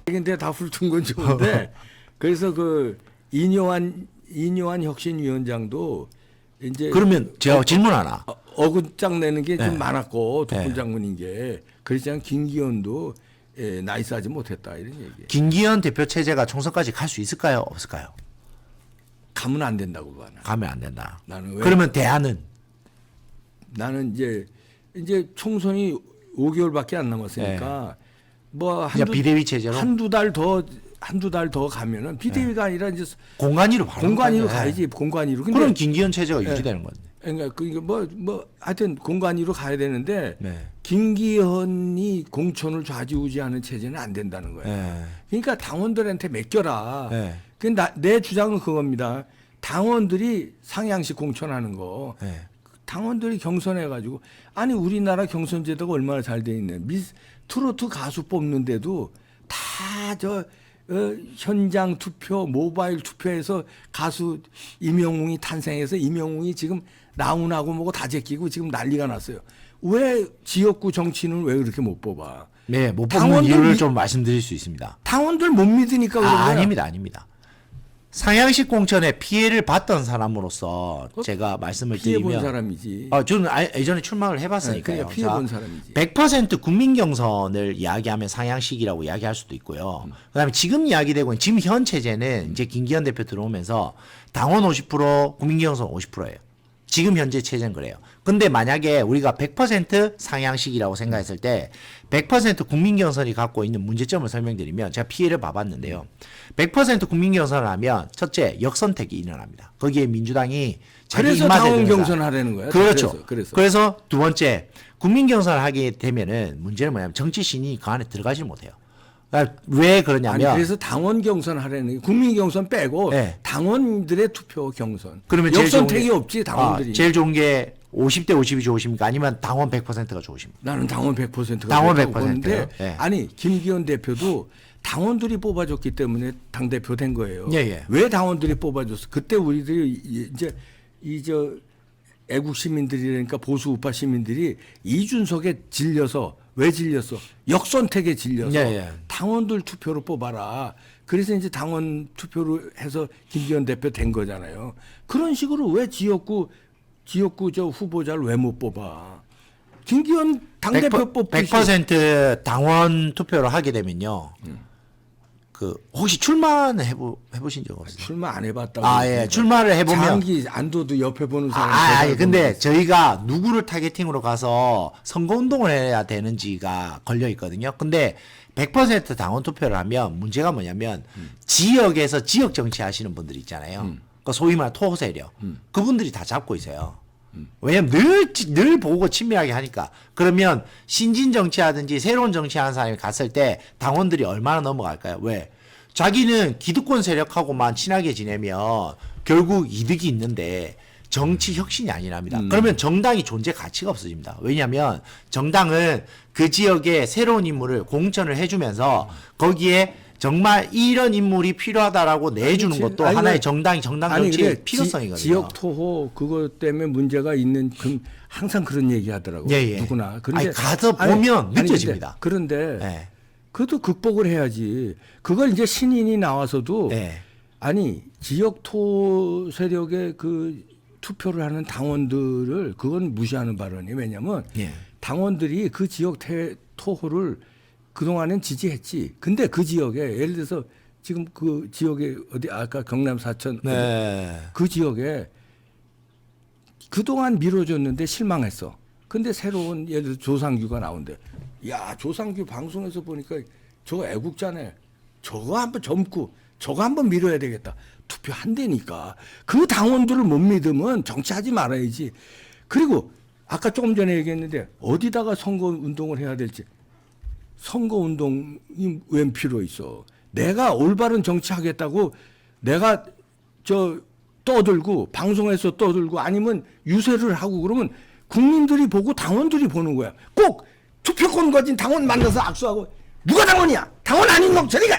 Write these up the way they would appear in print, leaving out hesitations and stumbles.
근데 다 훑은 건 좋은데 그래서 그 이뇨한 혁신위원장도 이제 그러면 제가 질문 하나. 어근장 내는 게 좀 네. 많았고 독분 네. 장군인 게 그렇지 않 김기현도 나이스하지 못했다 이런 얘기예요. 김기현 대표 체제가 총선까지 갈 수 있을까요? 없을까요? 가면 안 된다고 봐. 가면 안 된다. 나는 왜? 그러면 대안은 나는 이제 총선이 5개월밖에 안 남았으니까 뭐 그냥 비대위 체제로 한두 달 더 가면은 비대위가 아니라 이제 공관위로 바로 공관위로 가야 돼. 가야지 공관위로. 근데 그럼 김기현 체제가 유지되는 건데. 그러니까 그게 뭐 하여튼 공관위로 가야 되는데 네. 김기현이 공천을 좌지우지하는 체제는 안 된다는 거예요. 네. 그러니까 당원들한테 맡겨라. 네. 내 주장은 그겁니다. 당원들이 상향식 공천하는 거. 네. 당원들이 경선해가지고 아니 우리나라 경선 제도가 얼마나 잘 돼 있네. 트로트 가수 뽑는데도 다 현장 투표, 모바일 투표해서 가수 임영웅이 탄생해서 임영웅이 지금 라운하고 뭐고 다 제끼고 지금 난리가 났어요. 왜 지역구 정치인을 왜 그렇게 못 뽑아? 네, 못 뽑는 이유를 좀 말씀드릴 수 있습니다. 당원들 못 믿으니까 그런 거야. 아닙니다. 상향식 공천에 피해를 봤던 사람으로서 제가 말씀을 피해 본 드리면 사람이지. 저는 예전에 출마를 해봤으니까요. 그러니까 피해 본 사람이지. 100% 국민 경선을 이야기하면 상향식이라고 이야기할 수도 있고요. 그다음에 지금 이야기되고 있는 지금 현 체제는 이제 김기현 대표 들어오면서 당원 50%, 국민 경선 50%예요. 지금 현재 체제는 그래요. 근데 만약에 우리가 100% 상향식이라고 생각했을 때 100% 국민 경선이 갖고 있는 문제점을 설명드리면 제가 피해를 봐봤는데요. 100% 국민 경선을 하면 첫째 역선택이 일어납니다. 거기에 민주당이 자기 그래서 입맛에 당원 들어서 경선하라는 거야. 그렇죠. 그래서. 그래서 두 번째 국민 경선을 하게 되면은 문제는 뭐냐면 정치 신이 그 안에 들어가지 못해요. 그러니까 왜 그러냐면 아니, 그래서 당원 경선 하라는 게 국민 경선 빼고 네. 당원들의 투표 경선. 그러면 제일 역선택이 좋은 게- 없지 당원들이. 제일 좋은 게 50대 50이 좋으십니까? 아니면 당원 100%가 좋으십니까? 나는 당원 100%가 당원 됐다고 100%요? 보는데 예. 아니 김기현 대표도 당원들이 뽑아줬기 때문에 당 대표 된 거예요. 예. 왜 당원들이 뽑아줬어? 그때 우리들이 이제 애국 시민들이니까 보수 우파 시민들이 이준석에 질려서 왜 질렸어? 역선택에 질려서 예. 당원들 투표로 뽑아라. 그래서 이제 당원 투표로 해서 김기현 대표 된 거잖아요. 그런 식으로 왜 지역구 저 후보자를 왜 못 뽑아? 김기현 당대표 뽑듯이 100% 당원 투표를 하게 되면요. 그 혹시 출마는 해보신 적 없어요? 출마 안 해봤다고. 예. 출마를 해보면 장기 안도도 옆에 보는 사람. 아니 근데 저희가 누구를 타겟팅으로 가서 선거운동을 해야 되는지가 걸려 있거든요. 근데 100% 당원 투표를 하면 문제가 뭐냐면 지역에서 지역 정치 하시는 분들 있잖아요. 그 소위 말하는 토호 세력. 그분들이 다 잡고 있어요. 왜냐면 늘 보고 친밀하게 하니까. 그러면 신진 정치하든지 새로운 정치하는 사람이 갔을 때 당원들이 얼마나 넘어갈까요? 왜? 자기는 기득권 세력하고만 친하게 지내면 결국 이득이 있는데 정치 혁신이 아니랍니다. 그러면 정당이 존재 가치가 없어집니다. 왜냐하면 정당은 그 지역에 새로운 인물을 공천을 해주면서 거기에 정말 이런 인물이 필요하다라고 내주는 것도 아니, 하나의 정당 정치의 근데 필요성이거든요. 지역 토호 그것 때문에 문제가 있는 항상 그런 얘기 하더라고. 예. 누구나. 아니, 가서 보면 느껴집니다. 그런데 네. 그것도 극복을 해야지. 그걸 이제 신인이 나와서도 네. 아니 지역 토 세력의 그 투표를 하는 당원들을 그건 무시하는 발언이에요. 왜냐하면 예. 당원들이 그 지역 토호를 그동안은 지지했지. 근데 그 지역에 예를 들어서 지금 그 지역에 어디 아까 경남 사천 네. 그 지역에 그동안 미뤄졌는데 실망했어. 근데 새로운 예를 들어 조상규가 나온대. 야 조상규 방송에서 보니까 저거 애국자네. 저거 한번 젊고 저거 한번 밀어야 되겠다. 투표한다니까. 그 당원들을 못 믿으면 정치하지 말아야지. 그리고 아까 조금 전에 얘기했는데 어디다가 선거 운동을 해야 될지. 선거 운동이 웬 필요 있어. 내가 올바른 정치하겠다고 내가 떠들고 방송에서 떠들고 아니면 유세를 하고 그러면 국민들이 보고 당원들이 보는 거야. 꼭 투표권 가진 당원 만나서 악수하고 누가 당원이야? 당원 아닌 놈 저리가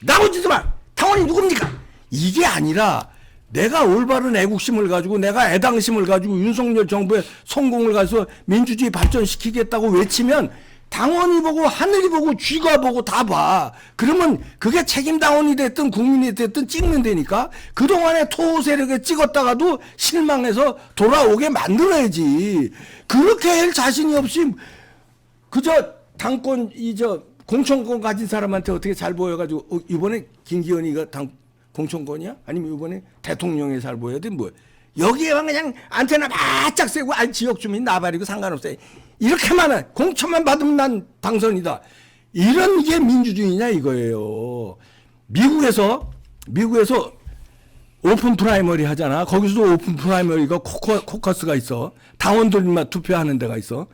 나오지도 마. 당원이 누굽니까? 이게 아니라 내가 올바른 애국심을 가지고 내가 애당심을 가지고 윤석열 정부의 성공을 가서 민주주의 발전시키겠다고 외치면 당원이 보고 하늘이 보고 쥐가 보고 다 봐. 그러면 그게 책임 당원이 됐든 국민이 됐든 찍는 데니까 그동안에 토 세력에 찍었다가도 실망해서 돌아오게 만들어야지. 그렇게 할 자신이 없이 그저 당권 공천권 가진 사람한테 어떻게 잘 보여가지고 이번에 김기현이가 공천권이야? 아니면 이번에 대통령에 잘 보여야 돼? 뭐 여기에만 그냥 안테나 바짝 세고 지역 주민 나발이고 상관없어요. 이렇게만 공천만 받으면 난 당선이다. 이런 게 민주주의냐 이거예요. 미국에서 오픈 프라이머리 하잖아. 거기서도 오픈 프라이머리가 코커스가 있어. 당원들만 투표하는 데가 있어.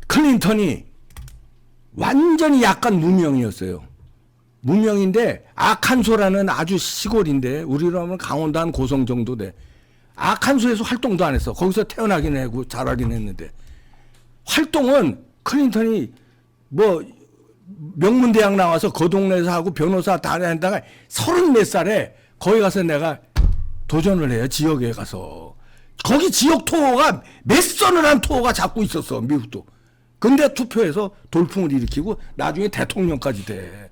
클린턴이 완전히 약간 무명이었어요. 무명인데 아칸소라는 아주 시골인데 우리로 하면 강원도 한 고성 정도 돼. 아칸소에서 활동도 안 했어. 거기서 태어나긴 하고 자라긴 했는데 활동은 클린턴이 뭐 명문대학 나와서 그 동네에서 하고 변호사 다 한다가 30몇 살에 거기 가서 내가 도전을 해요. 지역에 가서. 거기 지역 토호가 몇 선을 한 토호가 잡고 있었어. 미국도. 근데 투표에서 돌풍을 일으키고 나중에 대통령까지 돼.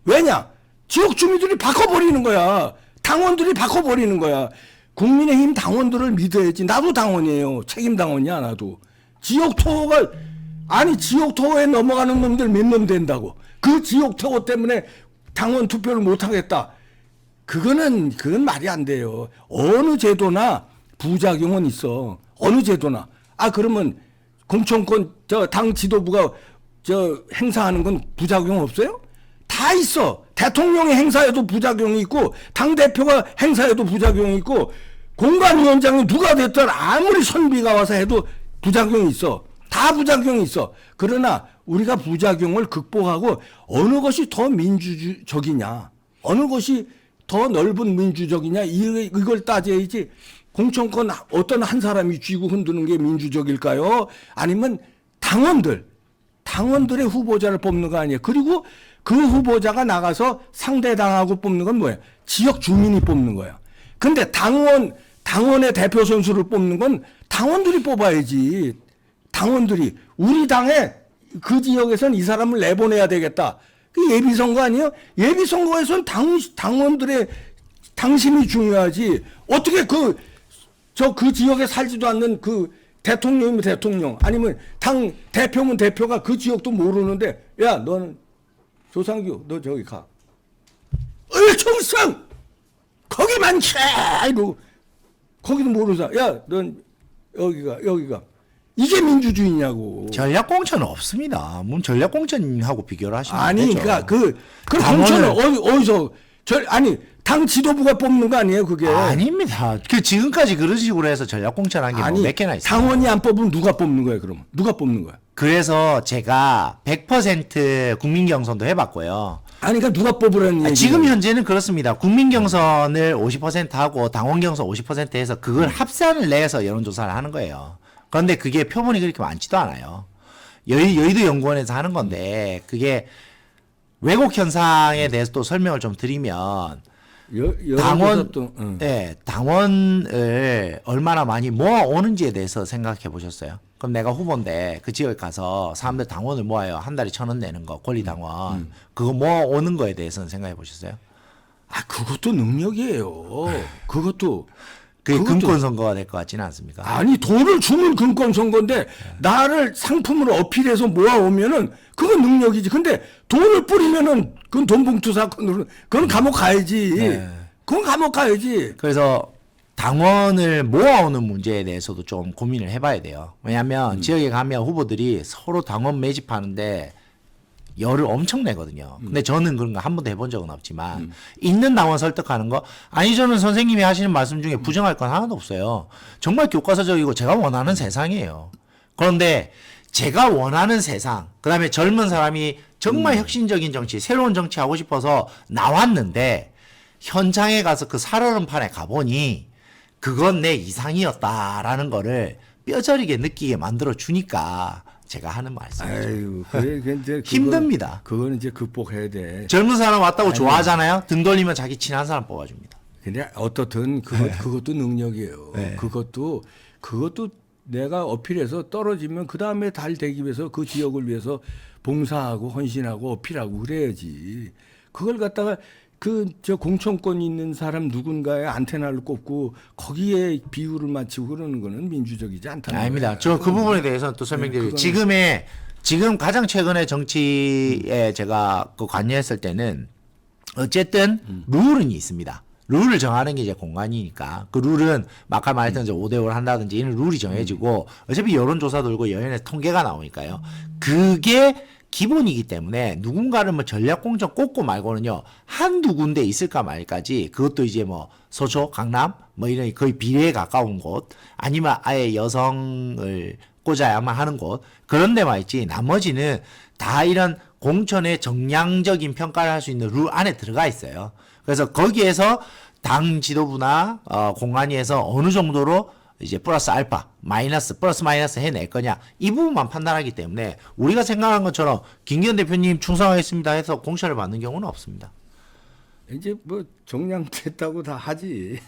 왜냐? 지역 주민들이 바꿔버리는 거야. 당원들이 바꿔버리는 거야. 국민의힘 당원들을 믿어야지. 나도 당원이에요. 책임 당원이야, 나도. 지역 토호에 넘어가는 놈들 몇 놈 된다고. 그 지역 토호 때문에 당원 투표를 못 하겠다. 그건 말이 안 돼요. 어느 제도나 부작용은 있어. 어느 제도나. 그러면 공천권 당 지도부가 행사하는 건 부작용 없어요? 다 있어. 대통령의 행사에도 부작용이 있고 당 대표가 행사에도 부작용이 있고 공관위원장이 누가 됐든 아무리 선비가 와서 해도 부작용이 있어. 다 부작용이 있어. 그러나 우리가 부작용을 극복하고 어느 것이 더 민주적이냐, 어느 것이 더 넓은 민주적이냐 이걸 따져야지. 공천권 어떤 한 사람이 쥐고 흔드는 게 민주적일까요? 아니면 당원들의 후보자를 뽑는 거 아니에요. 그리고 그 후보자가 나가서 상대당하고 뽑는 건 뭐예요? 지역 주민이 뽑는 거야. 근데 당원의 대표 선수를 뽑는 건 당원들이 뽑아야지. 당원들이 우리 당에 그 지역에선 이 사람을 내보내야 되겠다. 그 예비선거 아니에요? 예비선거에선 당원들의 당심이 중요하지. 어떻게 그 지역에 살지도 않는 그 대통령이면 대통령 아니면 당 대표면 대표가 그 지역도 모르는데 야 너는 조상규 너 저기 가. 충성 거기만 이러고 거기도 모르는 사람 넌 여기가 이게 민주주의냐고. 전략공천은 없습니다. 뭐 전략공천하고 비교를 하시면 아니 되죠. 그러니까 그 공천을 어디서 당 지도부가 뽑는 거 아니에요 그게? 아닙니다. 지금까지 그런 식으로 해서 전략공천한 게 몇 개나 있어요. 당원이 안 뽑으면 누가 뽑는 거예요 그러면? 누가 뽑는 거야? 그래서 제가 100% 국민경선도 해봤고요. 그러니까 누가 뽑으라는 얘기? 지금 현재는 그렇습니다. 국민경선을 50% 하고 당원경선 50% 해서 그걸 합산을 내서 여론조사를 하는 거예요. 그런데 그게 표본이 그렇게 많지도 않아요. 여의도 연구원에서 하는 건데 그게 왜곡 현상에 대해서 또 설명을 좀 드리면 당원을 얼마나 많이 모아오는지에 대해서 생각해 보셨어요? 그럼 내가 후보인데 그 지역에 가서 사람들 당원을 모아요. 한 달에 1,000원 내는 거, 권리당원. 그거 모아오는 거에 대해서는 생각해 보셨어요? 그것도 능력이에요. 그것도 금권 선거가 될 것 같지는 않습니까? 아니 돈을 주면 금권 선거인데 나를 상품으로 어필해서 모아오면은 그건 능력이지. 근데 돈을 뿌리면은 그건 돈봉투 사건으로 그건 감옥 가야지. 그건 감옥 가야지. 그래서 당원을 모아오는 문제에 대해서도 좀 고민을 해봐야 돼요. 왜냐하면 지역에 가면 후보들이 서로 당원 매집하는데 열을 엄청 내거든요. 근데 저는 그런 거 한 번도 해본 적은 없지만 있는 당원 설득하는 거 저는 선생님이 하시는 말씀 중에 부정할 건 하나도 없어요. 정말 교과서적이고 제가 원하는 세상이에요. 그런데 제가 원하는 세상, 그 다음에 젊은 사람이 정말 혁신적인 정치, 새로운 정치 하고 싶어서 나왔는데 현장에 가서 그 살얼음판에 가보니 그건 내 이상이었다라는 거를 뼈저리게 느끼게 만들어 주니까 제가 하는 말씀이죠. 그래, 힘듭니다. 그거는 이제 극복해야 돼. 젊은 사람 왔다고 좋아하잖아요. 등 돌리면 자기 친한 사람 뽑아줍니다. 근데 어떻든 그것도 능력이에요. 네. 그것도 내가 어필해서 떨어지면 그 다음에 잘 되기 위해서 그 지역을 위해서 봉사하고 헌신하고 어필하고 그래야지. 그걸 갖다가 저 공천권 있는 사람 누군가의 안테나를 꼽고 거기에 비율을 맞추고 그러는 거는 민주적이지 않다는 아닙니다. 거예요. 저 그 부분에 대해서는 또 설명드리고 지금 가장 최근에 정치에 제가 그 관여했을 때는 어쨌든 룰은 있습니다. 룰을 정하는 게 이제 공간이니까 그 룰은 아까 말했던 이제 5대5를 한다든지 이런 룰이 정해지고 어차피 여론조사 돌고 여론의 통계가 나오니까요. 그게 기본이기 때문에 누군가를 뭐 전략공천 꼽고 말고는요 한두 군데 있을까 말까지 그것도 이제 뭐 서초, 강남 뭐 이런 거의 비례에 가까운 곳 아니면 아예 여성을 꽂아야만 하는 곳 그런 데만 있지 나머지는 다 이런 공천의 정량적인 평가를 할 수 있는 룰 안에 들어가 있어요. 그래서 거기에서 당 지도부나 공관위에서 어느 정도로 이제 플러스 알파, 마이너스, 플러스 마이너스 해낼 거냐 이 부분만 판단하기 때문에 우리가 생각한 것처럼 김기현 대표님 충성하겠습니다 해서 공천을 받는 경우는 없습니다. 이제 뭐 정량됐다고 다 하지.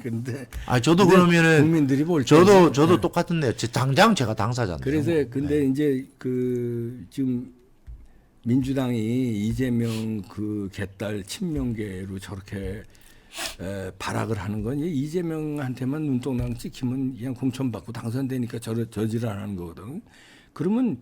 근데 저도 근데 그러면은 국민들이 볼 저도 때는 똑같은데요. 당장 제가 당사자인데. 그래서 근데 이제 지금 민주당이 이재명 그 개딸 친명계로 저렇게 발악을 하는 건 이재명한테만 눈동랑 찍히면 그냥 공천받고 당선되니까 저지랄하는 거거든. 그러면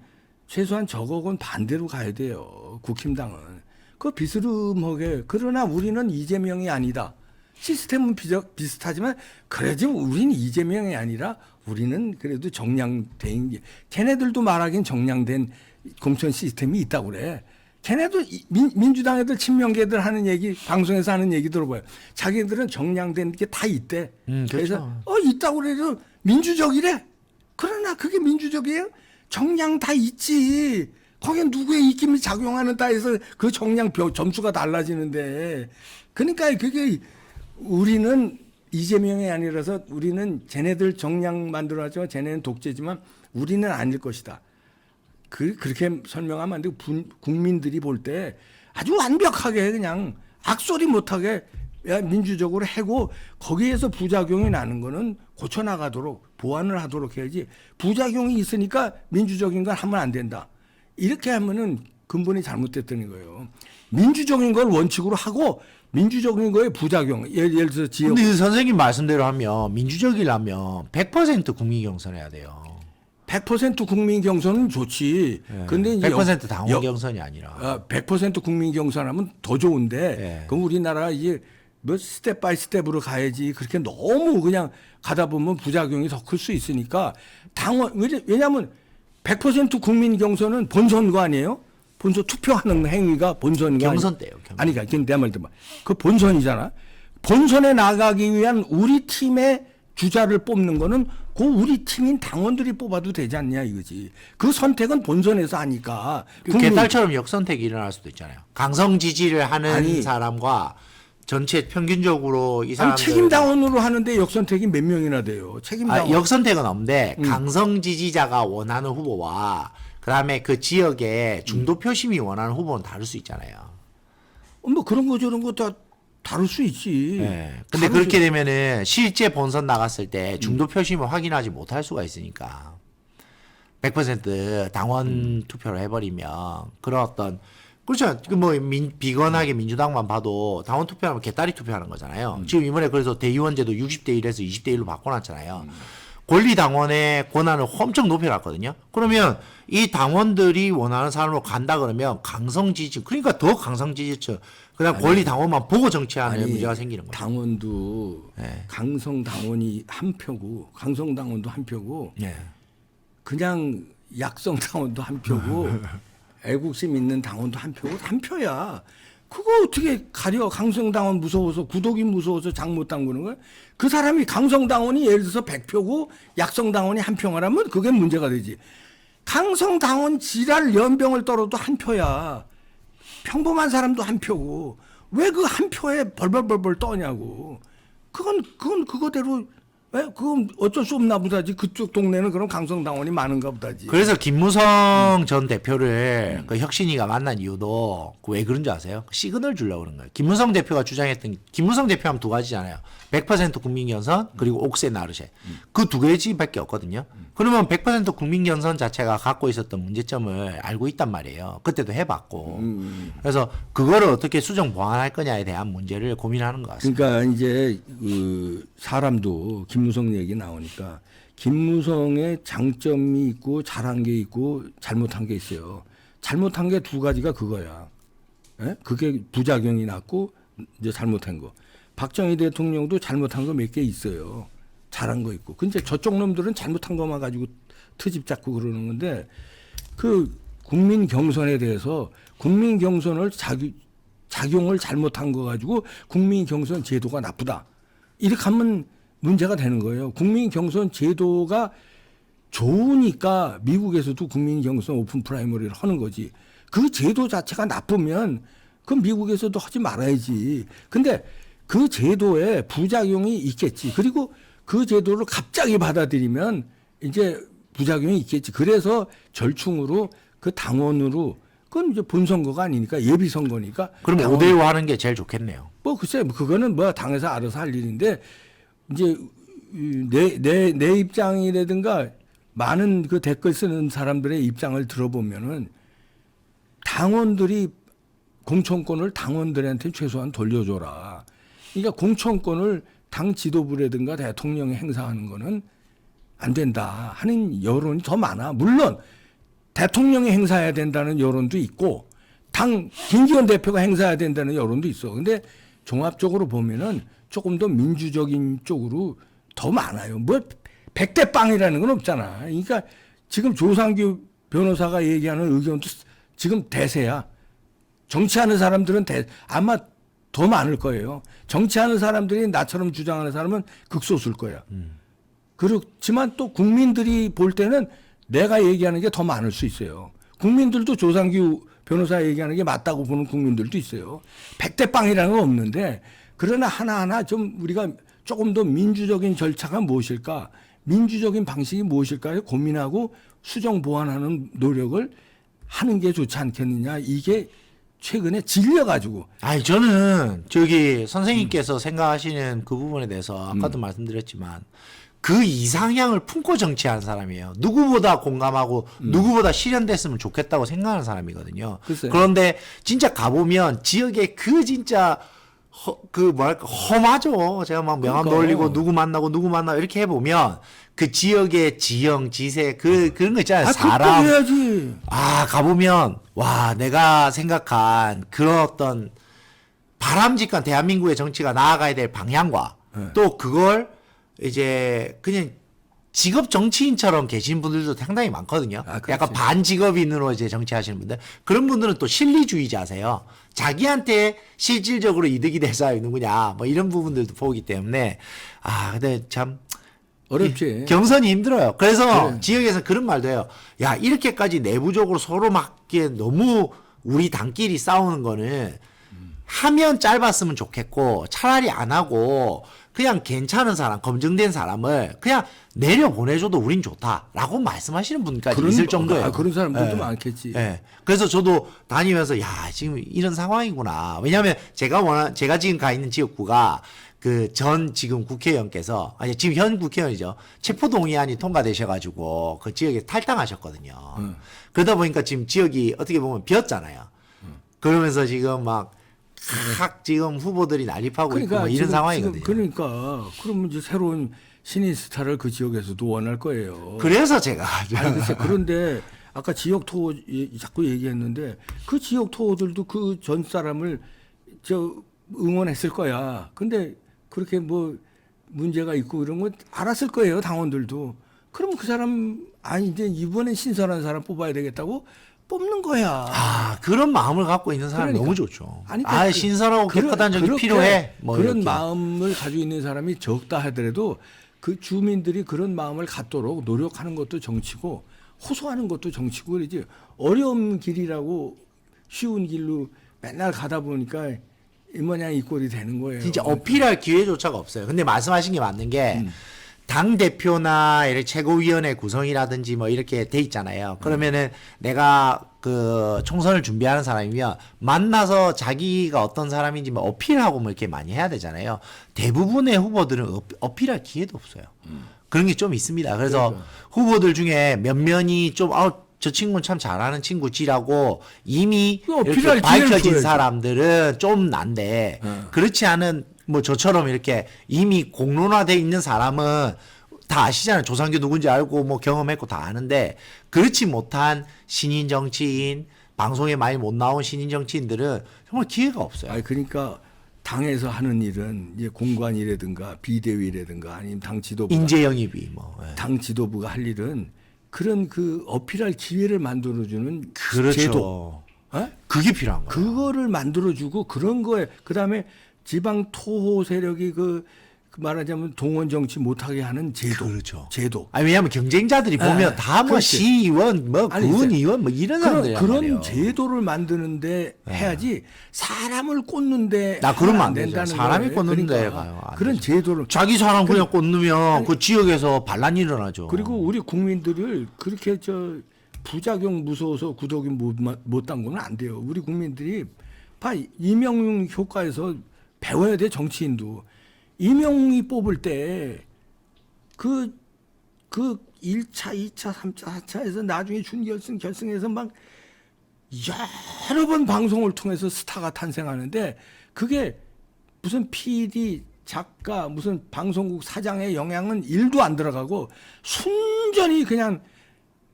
최소한 저거건 반대로 가야 돼요. 국힘당은. 그 비스름하게 그러나 우리는 이재명이 아니다. 시스템은 비슷하지만 그래도 우리는 이재명이 아니라 우리는 그래도 정량된 걔네들도 말하긴 정량된 공천 시스템이 있다고 그래. 걔네도 민주당 애들 친명계들 하는 얘기 방송에서 하는 얘기 들어봐요. 자기들은 정량된 게 다 있대. 그래서 있다고 그래도 민주적이래. 그러나 그게 민주적이에요? 정량 다 있지. 거기에 누구의 입김이 작용하는 따에서 그 정량 점수가 달라지는데. 그러니까 그게 우리는 이재명이 아니라서 우리는 쟤네들 정량 만들어놨지만 쟤네는 독재지만 우리는 아닐 것이다. 그렇게 설명하면 안 되고 국민들이 볼 때 아주 완벽하게 그냥 악소리 못하게 민주적으로 해고 거기에서 부작용이 나는 거는 고쳐나가도록 보완을 하도록 해야지 부작용이 있으니까 민주적인 걸 하면 안 된다. 이렇게 하면은 근본이 잘못됐다는 거예요. 민주적인 걸 원칙으로 하고 민주적인 거에 부작용 예를 들어서 지역. 근데 선생님 말씀대로 하면 민주적이라면 100% 국민 경선해야 돼요. 100% 국민 경선은 좋지. 근데 이제 100% 당원 경선이 아니라. 100% 국민 경선하면 더 좋은데 네. 그럼 우리나라 이제 뭐 스텝 바이 스텝으로 가야지 그렇게 너무 그냥 가다 보면 부작용이 더 클 수 있으니까 당원 왜냐하면 100% 국민 경선은 본선거 아니에요? 본선 투표하는 행위가 본선거 경선 때요. 경선. 아니 그러니까 내 말 들어봐. 그 본선이잖아. 본선에 나가기 위한 우리 팀의 주자를 뽑는 거는 그 우리 팀인 당원들이 뽑아도 되지 않냐 이거지. 그 선택은 본선에서 하니까. 개딸처럼 역선택이 일어날 수도 있잖아요. 강성 지지를 하는 사람과 전체 평균적으로 이 사람들 책임 당원으로 하는데 역선택이 몇 명이나 돼요. 책임 당원. 역선택은 없는데 강성 지지자가 원하는 후보와 그다음에 그 지역의 중도 표심이 원하는 후보는 다를 수 있잖아요. 뭐 그런 거 저런 거 다 다를 수 있지. 네. 근데 그렇게 되면은 실제 본선 나갔을 때 중도 표심을 확인하지 못할 수가 있으니까 100% 당원 투표를 해버리면 그런 어떤 그렇죠. 비건하게 민주당만 봐도 당원 투표하면 개딸이 투표하는 거잖아요. 지금 이번에 그래서 대의원제도 60대 1에서 20대 1로 바꿔놨잖아요. 권리당원의 권한을 엄청 높여놨거든요. 그러면 이 당원들이 원하는 사람으로 간다 그러면 강성지지, 그러니까 더 강성지지층, 그다음 권리당원만 보고 정치하는 문제가 생기는 거예요. 당원도 강성당원이 한 표고, 강성당원도 한 표고, 그냥 약성당원도 한 표고, 애국심 있는 당원도 한 표고, 한 표야. 그거 어떻게 가려? 강성당원 무서워서, 구독이 무서워서 장 못 담그는 거야? 그 사람이 강성당원이 예를 들어서 100표고 약성당원이 한 표를 하면 그게 문제가 되지. 강성당원 지랄 연병을 떨어도 한 표야. 평범한 사람도 한 표고. 왜 그 한 표에 벌벌벌벌 떠냐고. 그건 그거대로, 그건 어쩔 수 없나 보다지. 그쪽 동네는 그런 강성당원이 많은가 보다지. 그래서 김무성 전 대표를 그 혁신이가 만난 이유도 왜 그런 줄 아세요? 시그널 주려고 그런 거예요. 김무성 대표가 주장했던, 김무성 대표 하면 두 가지잖아요. 100% 국민 경선, 그리고 옥새 나르쉐. 그 두 가지밖에 없거든요. 그러면 100% 국민 경선 자체가 갖고 있었던 문제점을 알고 있단 말이에요. 그때도 해봤고. 그래서 그거를 어떻게 수정 보완할 거냐에 대한 문제를 고민하는 것 같습니다. 그러니까 이제 그 사람도 김무성 얘기 나오니까 김무성의 장점이 있고 잘한 게 있고 잘못한 게 있어요. 잘못한 게 두 가지가 그거야. 예? 그게 부작용이 났고 이제 잘못한 거. 박정희 대통령도 잘못한 거 몇 개 있어요. 잘한 거 있고. 근데 저쪽 놈들은 잘못한 것만 가지고 트집 잡고 그러는 건데 그 국민 경선에 대해서 국민 경선을 작용을 잘못한 거 가지고 국민 경선 제도가 나쁘다. 이렇게 하면 문제가 되는 거예요. 국민 경선 제도가 좋으니까 미국에서도 국민 경선 오픈 프라이머리를 하는 거지. 그 제도 자체가 나쁘면 그럼 미국에서도 하지 말아야지. 근데 그 제도에 부작용이 있겠지. 그리고 그 제도를 갑자기 받아들이면 이제 부작용이 있겠지. 그래서 절충으로 그 당원으로 그건 이제 본선거가 아니니까 예비선거니까. 그럼 당원- 5대5 하는 게 제일 좋겠네요. 뭐 글쎄 그거는 뭐 당에서 알아서 할 일인데 이제 내 입장이라든가 많은 그 댓글 쓰는 사람들의 입장을 들어보면은 당원들이 공천권을 당원들한테 최소한 돌려줘라. 그러니까 공천권을 당 지도부라든가 대통령이 행사하는 거는 안 된다 하는 여론이 더 많아. 물론 대통령이 행사해야 된다는 여론도 있고 당 김기현 대표가 행사해야 된다는 여론도 있어. 근데 종합적으로 보면은 조금 더 민주적인 쪽으로 더 많아요. 뭐 100대 빵이라는 건 없잖아. 그러니까 지금 조상규 변호사가 얘기하는 의견도 지금 대세야. 정치하는 사람들은 아마 더 많을 거예요. 정치하는 사람들이 나처럼 주장하는 사람은 극소수일 거야. 그렇지만 또 국민들이 볼 때는 내가 얘기하는 게 더 많을 수 있어요. 국민들도 조상규 변호사 얘기하는 게 맞다고 보는 국민들도 있어요. 100대 빵이라는 건 없는데 그러나 하나하나 좀 우리가 조금 더 민주적인 절차가 무엇일까, 민주적인 방식이 무엇일까 고민하고 수정 보완하는 노력을 하는 게 좋지 않겠느냐. 이게 최근에 질려가지고. 아니 저는 저기 선생님께서 생각하시는 그 부분에 대해서 아까도 말씀드렸지만 그 이상향을 품고 정치하는 사람이에요. 누구보다 공감하고 누구보다 실현됐으면 좋겠다고 생각하는 사람이거든요. 글쎄요. 그런데 진짜 가보면 지역에 그 진짜 그 뭐랄까 험하죠. 제가 막 명함 그러니까. 돌리고 누구 만나고 이렇게 해보면 그 지역의 지형, 지세 그런 거 있잖아요. 사람. 해야지. 가보면 와 내가 생각한 그런 어떤 바람직한 대한민국의 정치가 나아가야 될 방향과 또 그걸 이제 그냥 직업 정치인처럼 계신 분들도 상당히 많거든요. 그렇지. 약간 반직업인으로 이제 정치하시는 분들. 그런 분들은 또 실리주의자세요. 자기한테 실질적으로 이득이 될 사람이 누구냐. 뭐 이런 부분들도 보기 때문에 근데 참 어렵지. 경선이 힘들어요. 그래서 그래. 지역에서 그런 말도 해요. 야, 이렇게까지 내부적으로 서로 막게 너무 우리 당끼리 싸우는 거는 하면 짧았으면 좋겠고 차라리 안 하고 그냥 괜찮은 사람, 검증된 사람을 그냥 내려 보내줘도 우린 좋다라고 말씀하시는 분까지 있을 정도예요. 그런 사람들도 예. 많겠지. 예. 그래서 저도 다니면서 야 지금 이런 상황이구나. 왜냐하면 제가 지금 가 있는 지역구가 그 전 지금 국회의원께서 지금 현 국회의원이죠. 체포동의안이 통과되셔가지고 그 지역에 탈당하셨거든요. 그러다 보니까 지금 지역이 어떻게 보면 비었잖아요. 그러면서 지금 막 지금 후보들이 난립하고 있고 뭐 이런 상황이거든요. 그러니까 그러면 이제 새로운 신인 스타를 그 지역에서도 원할 거예요. 그래서 제가 아니, 글쎄, 그런데 아까 지역 토호 자꾸 얘기했는데 그 지역 토호들도 그 전 사람을 응원했을 거야. 근데 그렇게 뭐 문제가 있고 이런 거 알았을 거예요, 당원들도. 그러면 그 사람 이제 이번엔 신선한 사람 뽑아야 되겠다고 뽑는 거야. 그런 마음을 갖고 있는 사람이 그러니까. 너무 좋죠. 아니, 그러니까 신선하고 깨끗한 적이 그렇게 필요해. 뭐 그런 이렇게. 마음을 가지고 있는 사람이 적다 하더라도 그 주민들이 그런 마음을 갖도록 노력하는 것도 정치고 호소하는 것도 정치고 그러지. 어려운 길이라고 쉬운 길로 맨날 가다 보니까 이 모양 이 꼴이 되는 거예요. 진짜 어필할 기회조차가 없어요. 근데 말씀하신 게 맞는 게 당 대표나 이렇게 최고위원회 구성이라든지 뭐 이렇게 돼 있잖아요. 그러면은 내가 그 총선을 준비하는 사람이면 만나서 자기가 어떤 사람인지 뭐 어필하고 뭐 이렇게 많이 해야 되잖아요. 대부분의 후보들은 어필할 기회도 없어요. 그런 게 좀 있습니다. 그래서 그렇죠. 후보들 중에 몇 면이 좀 저 친구는 참 잘하는 친구지라고 이미 이렇게 어필할 기회를 밝혀진 줘야죠. 사람들은 좀 난데 그렇지 않은 뭐 저처럼 이렇게 이미 공론화돼 있는 사람은 다 아시잖아요. 조상규 누군지 알고 뭐 경험했고 다 아는데 그렇지 못한 신인 정치인 방송에 많이 못 나온 신인 정치인들은 정말 기회가 없어요. 아니 그러니까 당에서 하는 일은 이제 공관이라든가 비대위라든가 아니면 당 지도부가 인재 영입이 뭐. 예. 당 지도부가 할 일은 그런 그 어필할 기회를 만들어주는 그렇죠. 제도, 어? 그게 필요한 거예요. 그거를 만들어주고 그런 거에 그 다음에 지방 토호 세력이 그 말하자면 동원 정치 못하게 하는 제도, 그렇죠. 제도. 아니 왜냐하면 경쟁자들이 보면 다 뭐 그렇지. 시의원, 뭐 아니, 군의원 뭐 이런 사람들이란 그런 말이에요. 제도를 만드는데 해야지 사람을 꽂는데 나 그러면 안 하면 되죠. 사람이 거예요. 꽂는 데 그러니까 가요. 안 그런 되죠. 제도를 자기 사람 그냥 꽂으면 그 지역에서 반란이 일어나죠. 그리고 우리 국민들을 그렇게 저 부작용 무서워서 구독이 못한 거는 안 돼요. 우리 국민들이 봐 이명웅 효과에서 배워야 돼. 정치인도 이명웅이 뽑을 때 그 1차, 2차, 3차, 4차에서 나중에 준결승, 결승에서 막 여러 번 방송을 통해서 스타가 탄생하는데 그게 무슨 PD, 작가, 무슨 방송국 사장의 영향은 1도 안 들어가고 순전히 그냥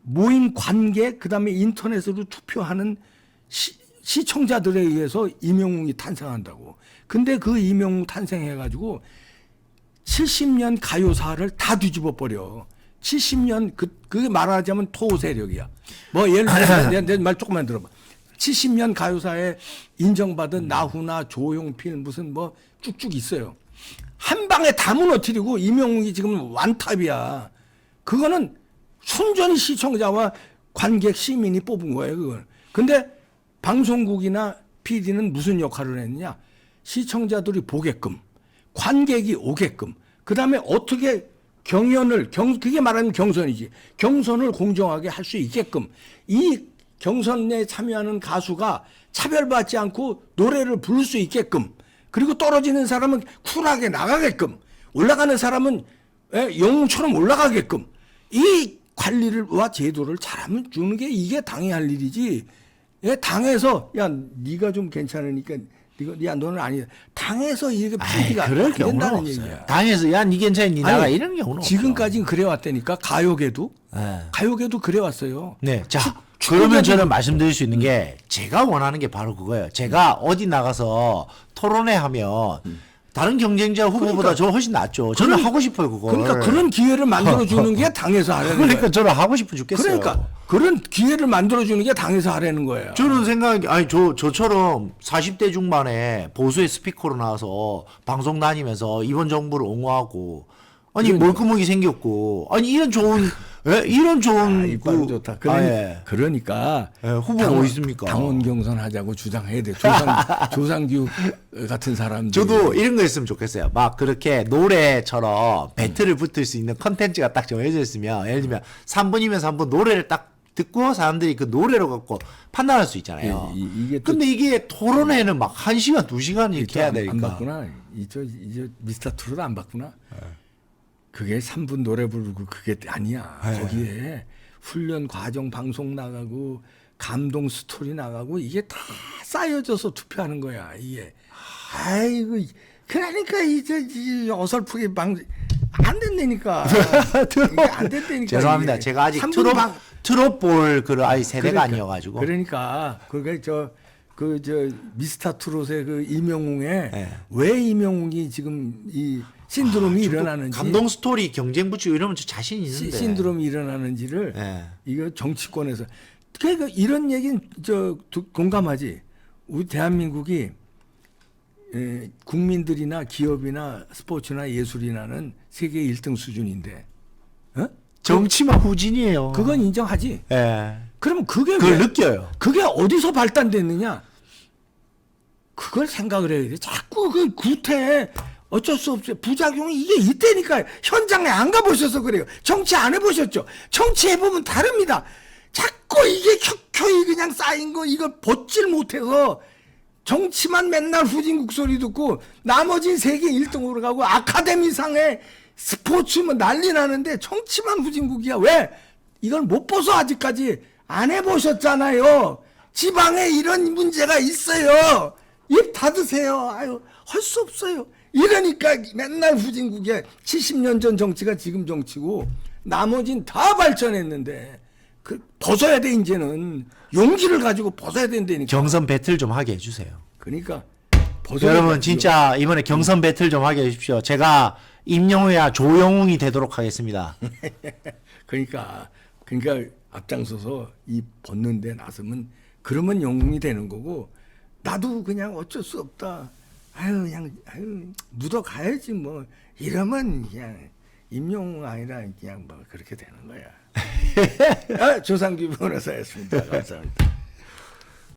모인 관객, 그다음에 인터넷으로 투표하는 시청자들에 의해서 이명웅이 탄생한다고. 근데 그 이명웅 탄생해가지고 70년 가요사를 다 뒤집어 버려. 70년 그게 말하자면 토호 세력이야. 뭐 예를 들면 내 말 조금만 들어봐. 70년 가요사에 인정받은 나훈아, 조용필 무슨 뭐 쭉쭉 있어요. 한 방에 다 무너뜨리고 이명웅이 지금 완탑이야. 그거는 순전히 시청자와 관객 시민이 뽑은 거예요, 그걸. 근데 방송국이나 PD는 무슨 역할을 했느냐? 시청자들이 보게끔, 관객이 오게끔, 그 다음에 어떻게 경연을, 그게 말하면 경선이지. 경선을 공정하게 할 수 있게끔 이 경선에 참여하는 가수가 차별받지 않고 노래를 부를 수 있게끔, 그리고 떨어지는 사람은 쿨하게 나가게끔, 올라가는 사람은 영웅처럼 올라가게끔 이 관리와 제도를 잘하면 주는 게 이게 당이 할 일이지. 당에서 야 네가 좀 괜찮으니까 야 너는 아니다. 당에서 이게 PD가 그럴 안 경우는 된다는 없어요. 얘기야. 당에서 야 니 괜찮니 나가 아니, 이런 경우는 지금까지는 그래 왔다니까. 가요계도 네. 가요계도 그래 왔어요. 네. 자, 축구계도- 그러면 저는 말씀드릴 수 있는 게 제가 원하는 게 바로 그거예요. 제가 어디 나가서 토론회 하면 다른 경쟁자 후보보다 그러니까. 저 훨씬 낫죠. 저는 하고 싶어요, 그걸. 그러니까 그런 기회를 만들어 주는 게 당에서 하라는 그러니까 거예요. 저는 하고 싶어 죽겠어요. 그러니까 그런 기회를 만들어 주는 게 당에서 하라는 거예요. 저는 생각이 아니 저처럼 40대 중반에 보수의 스피커로 나와서 방송 다니면서 이번 정부를 옹호하고 아니 멀구멍이 생겼고 아니 이런 좋은 이빨 좋다. 그러니까 후보가 어디 있습니까? 당원 경선하자고 주장해야 돼. 조상규 같은 사람들. 저도 이런 거 했으면 좋겠어요. 막 그렇게 노래처럼 배틀을 붙을 수 있는 컨텐츠가 딱 정해져 있으면 예를 들면 3분이면 3분 노래를 딱 듣고 사람들이 그 노래로 갖고 판단할 수 있잖아요. 이게 또 근데 이게 토론회는 막 1시간, 2시간 이렇게 해야 되니까. 안 봤구나. 이제 미스터 트롯 안 봤구나. 그게 3분 노래 부르고 그게 아니야. 거기에 훈련 과정 방송 나가고 감동 스토리 나가고 이게 다 쌓여져서 투표하는 거야. 이게. 아이고 그러니까 이제 어설프게 안 된다니까. 이게 안 된다니까. 죄송합니다. 이게. 제가 아직 3분 트롯볼 그 아이 세대가 아니어가지고. 그러니까 그게 미스터 트롯의 그 이명웅의 네. 왜 이명웅이 지금 이 신드롬이 일어나는지 감동 스토리 경쟁 붙이고 이러면 저 자신 있는데. 신드롬이 일어나는지를 네. 이거 정치권에서 그러니까 이런 얘기는 공감하지. 우리 대한민국이 국민들이나 기업이나 스포츠나 예술이나는 세계 1등 수준인데, 어? 정치만 후진이에요. 그건 인정하지. 예. 그러면 그게 그걸 왜, 느껴요. 그게 어디서 발단됐느냐? 그걸 생각을 해야 돼. 자꾸 그 구태 어쩔 수 없어요. 부작용이 이게 있다니까요. 현장에 안 가보셔서 그래요. 정치 안 해보셨죠? 정치 해보면 다릅니다. 자꾸 이게 켜켜이 그냥 쌓인 거 이걸 벗질 못해서 정치만 맨날 후진국 소리 듣고 나머진 세계 1등으로 가고 아카데미상에 스포츠면 난리 나는데 정치만 후진국이야. 왜? 이걸 못 보소 아직까지 안 해보셨잖아요. 지방에 이런 문제가 있어요. 입 닫으세요. 아유 할 수 없어요. 이러니까 맨날 후진국이야. 70년 전 정치가 지금 정치고 나머진 다 발전했는데 그 벗어야 돼 이제는 용기를 가지고 벗어야 된다니까. 경선 배틀 좀 하게 해주세요. 그러니까 벗어야 여러분 돼요. 진짜 이번에 경선 배틀 좀 하게 해주십시오. 제가 임영웅이야 조영웅이 되도록 하겠습니다. 그러니까 앞장서서 이 벗는 데 나서면 그러면 영웅이 되는 거고 나도 그냥 어쩔 수 없다. 그냥 묻어 가야지 뭐 이러면 그냥 임영웅 아니라 그냥 뭐 그렇게 되는 거야. 조상규 변호사였습니다. 감사합니다.